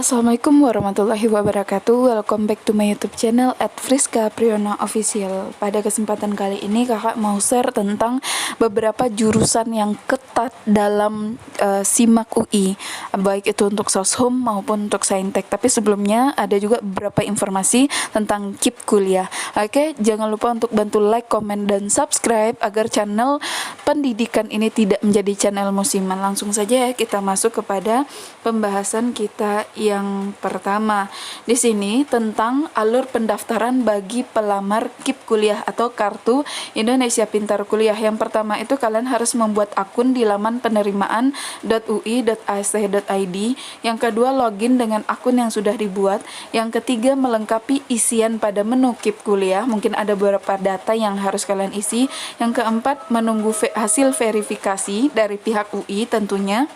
Assalamualaikum warahmatullahi wabarakatuh. Welcome back to my YouTube channel @friska_priona_official. Pada kesempatan kali ini kakak mau share tentang beberapa jurusan yang ketat dalam SIMAK UI, baik itu untuk Soshum maupun untuk Saintek. Tapi sebelumnya ada juga beberapa informasi tentang KIP kuliah. Oke, jangan lupa untuk bantu like, komen, dan subscribe agar channel pendidikan ini tidak menjadi channel musiman. Langsung saja ya kita masuk kepada pembahasan kita yang pertama. Di sini tentang alur pendaftaran bagi pelamar KIP kuliah atau Kartu Indonesia Pintar Kuliah. Yang pertama itu kalian harus membuat akun di laman penerimaan.ui.ac.id. Yang kedua, login dengan akun yang sudah dibuat. Yang ketiga, melengkapi isian pada menu KIP kuliah. Mungkin ada beberapa data yang harus kalian isi. Yang keempat, menunggu hasil verifikasi dari pihak UI tentunya.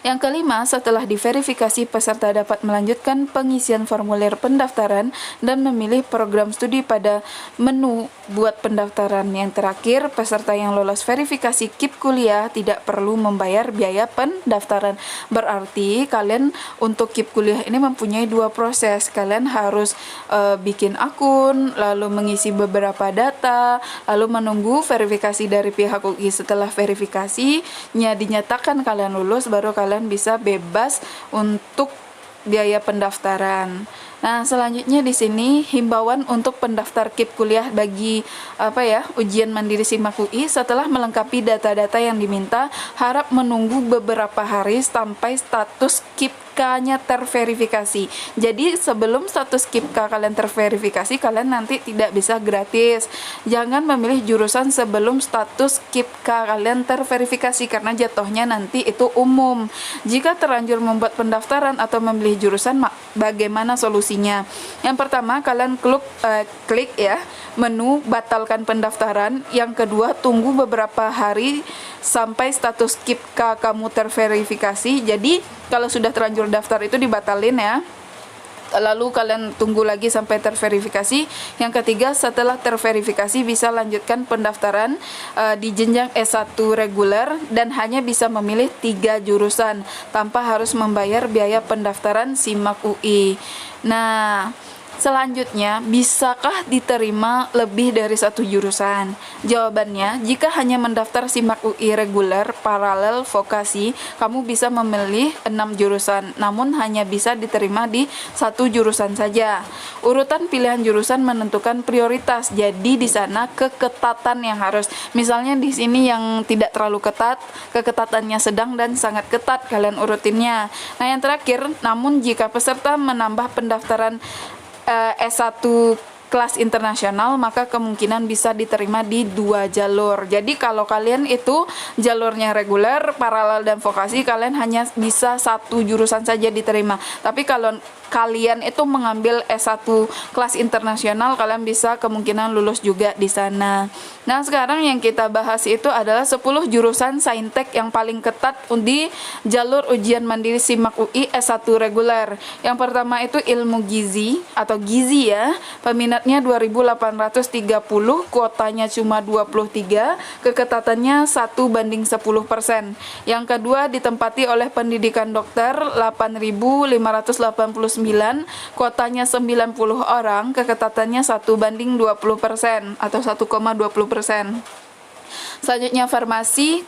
Yang kelima, setelah diverifikasi, peserta dapat melanjutkan pengisian formulir pendaftaran dan memilih program studi pada menu buat pendaftaran. Yang terakhir, peserta yang lolos verifikasi KIP kuliah tidak perlu membayar biaya pendaftaran. Berarti kalian untuk KIP kuliah ini mempunyai dua proses. Kalian harus bikin akun, lalu mengisi beberapa data, lalu menunggu verifikasi dari pihak UI. Setelah verifikasinya dinyatakan kalian lulus, baru kalian bisa bebas untuk biaya pendaftaran. Nah, selanjutnya di sini himbauan untuk pendaftar KIP kuliah bagi ujian mandiri SIMAK UI. Setelah melengkapi data-data yang diminta, harap menunggu beberapa hari sampai status KIP K-nya terverifikasi. Jadi sebelum status KIP K kalian terverifikasi, kalian nanti tidak bisa gratis. Jangan memilih jurusan sebelum status KIP K kalian terverifikasi karena jatuhnya nanti itu umum. Jika terlanjur membuat pendaftaran atau memilih jurusan, bagaimana solusinya? Yang pertama, kalian klik ya menu batalkan pendaftaran. Yang kedua, tunggu beberapa hari sampai status KIP K kamu terverifikasi. Jadi kalau sudah terlanjur daftar itu dibatalin ya. Lalu kalian tunggu lagi sampai terverifikasi. Yang ketiga, setelah terverifikasi bisa lanjutkan pendaftaran di jenjang S1 reguler dan hanya bisa memilih 3 jurusan tanpa harus membayar biaya pendaftaran SIMAK UI. Nah, selanjutnya, bisakah diterima lebih dari satu jurusan? Jawabannya, jika hanya mendaftar SIMAK UI reguler, paralel, vokasi, kamu bisa memilih 6 jurusan, namun hanya bisa diterima di satu jurusan saja. Urutan pilihan jurusan menentukan prioritas, jadi di sana keketatan yang harus. Misalnya di sini yang tidak terlalu ketat, keketatannya sedang dan sangat ketat, kalian urutinnya. Nah, yang terakhir, namun jika peserta menambah pendaftaran S1 kelas internasional, maka kemungkinan bisa diterima di 2 jalur. Jadi kalau kalian itu jalurnya reguler, paralel, dan vokasi, kalian hanya bisa 1 jurusan saja diterima. Tapi kalau kalian itu mengambil S1 kelas internasional, kalian bisa kemungkinan lulus juga di sana. Nah, sekarang yang kita bahas itu adalah 10 jurusan Saintek yang paling ketat di jalur ujian mandiri SIMAK UI S1 reguler. Yang pertama itu ilmu gizi atau gizi ya. Peminatnya 2.830, kuotanya cuma 23, keketatannya 1:10%. Yang kedua ditempati oleh pendidikan dokter 8.589, kuotanya 90 orang, keketatannya 1:20% atau 1,20%. Selanjutnya farmasi,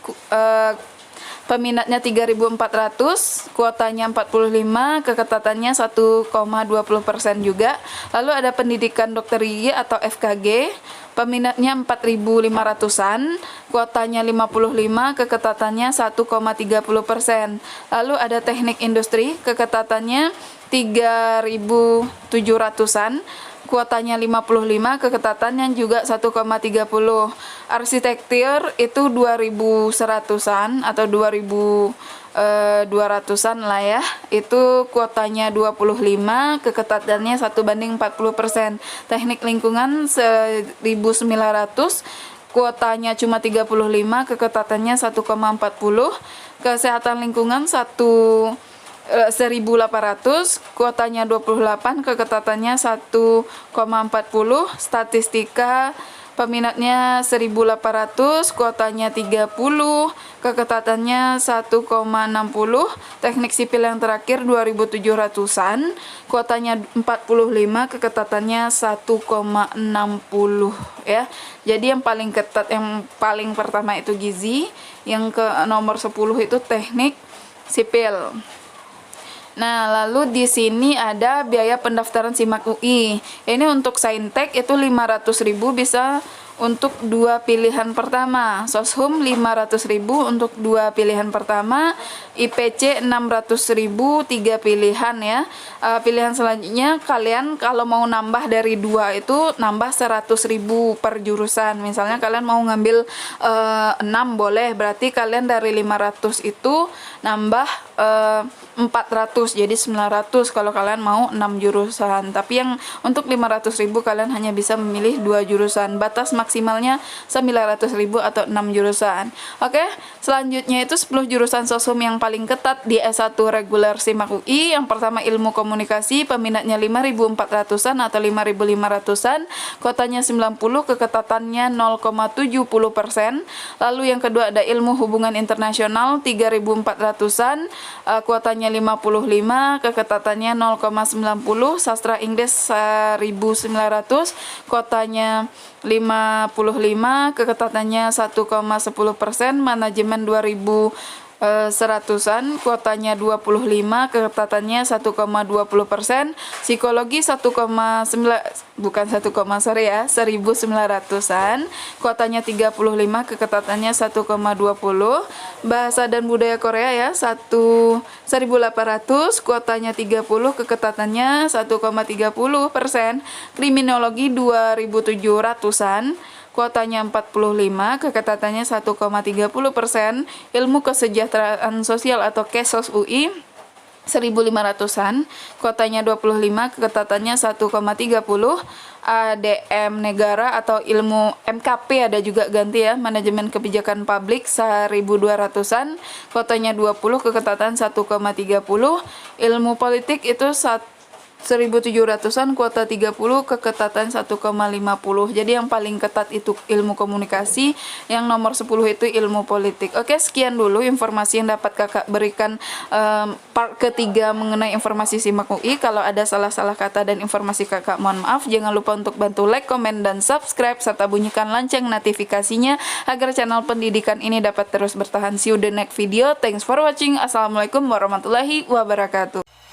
peminatnya 3.400, kuotanya 45, keketatannya 1,20% juga. Lalu ada pendidikan dokter gigi atau FKG, peminatnya 4.500-an, kuotanya 55, keketatannya 1,30%. Lalu ada teknik industri, keketatannya 3.700-an, kuotanya 55, keketatannya juga 1,30. Arsitektur itu 2.100-an atau 2.200-an lah ya. Itu kuotanya 25, keketatannya 1:40%. Teknik lingkungan 1.900, kuotanya cuma 35, keketatannya 1,40. Kesehatan lingkungan 1.800, kuotanya 28, keketatannya 1,40. Statistika Peminatnya 1.800, kuotanya 30, keketatannya 1,60. Teknik sipil yang terakhir 2.700-an, kuotanya 45, keketatannya 1,60 ya. Jadi yang paling ketat, yang paling pertama itu gizi, yang ke nomor 10 itu teknik sipil. Nah, lalu di sini ada biaya pendaftaran SIMAK UI. Ini untuk Saintek itu 500.000 bisa untuk 2 pilihan pertama. Soshum 500.000 untuk 2 pilihan pertama. IPC 600.000 3 pilihan ya. Pilihan selanjutnya kalian kalau mau nambah dari 2 itu nambah 100.000 per jurusan. Misalnya kalian mau ngambil 6 boleh, berarti kalian dari 500 itu nambah 400 jadi 900 kalau kalian mau 6 jurusan. Tapi yang untuk 500.000 kalian hanya bisa memilih 2 jurusan. Batas maksimalnya 900.000 atau 6 jurusan. Oke, selanjutnya itu 10 jurusan Soshum yang paling ketat di S1 reguler SIMAK UI. Yang pertama ilmu komunikasi, peminatnya 5.400-an atau 5.500-an, kuotanya 90, keketatannya 0,70%. Lalu yang kedua ada ilmu hubungan internasional 3.400-an, kuotanya 55, keketatannya 0,90. Sastra Inggris 1.900, kuotanya 55, keketatannya 1,10%. Manajemen 2.100-an, kuotanya 25, keketatannya 1,20%. Psikologi 1.900-an, kuotanya 35, keketatannya 1,20. Bahasa dan budaya Korea ya 1.800, kuotanya 30, keketatannya 1,30%. Kriminologi 2.700-an, kuotanya 45, keketatannya 1,30%. Ilmu kesejahteraan sosial atau KESOS UI 1.500-an, kuotanya 25, keketatannya 1,30. ADM negara atau ilmu MKP ada juga ganti ya, manajemen kebijakan publik 1.200-an, kuotanya 20, keketatan 1,30. Ilmu politik itu 1.700-an, kuota 30, keketatan 1,50. Jadi yang paling ketat itu ilmu komunikasi, yang nomor 10 itu ilmu politik. Oke, sekian dulu informasi yang dapat kakak berikan part ketiga mengenai informasi SIMAK UI. Kalau ada salah-salah kata dan informasi kakak mohon maaf. Jangan lupa untuk bantu like, komen, dan subscribe serta bunyikan lonceng notifikasinya agar channel pendidikan ini dapat terus bertahan. See you the next video. Thanks for watching. Assalamualaikum warahmatullahi wabarakatuh.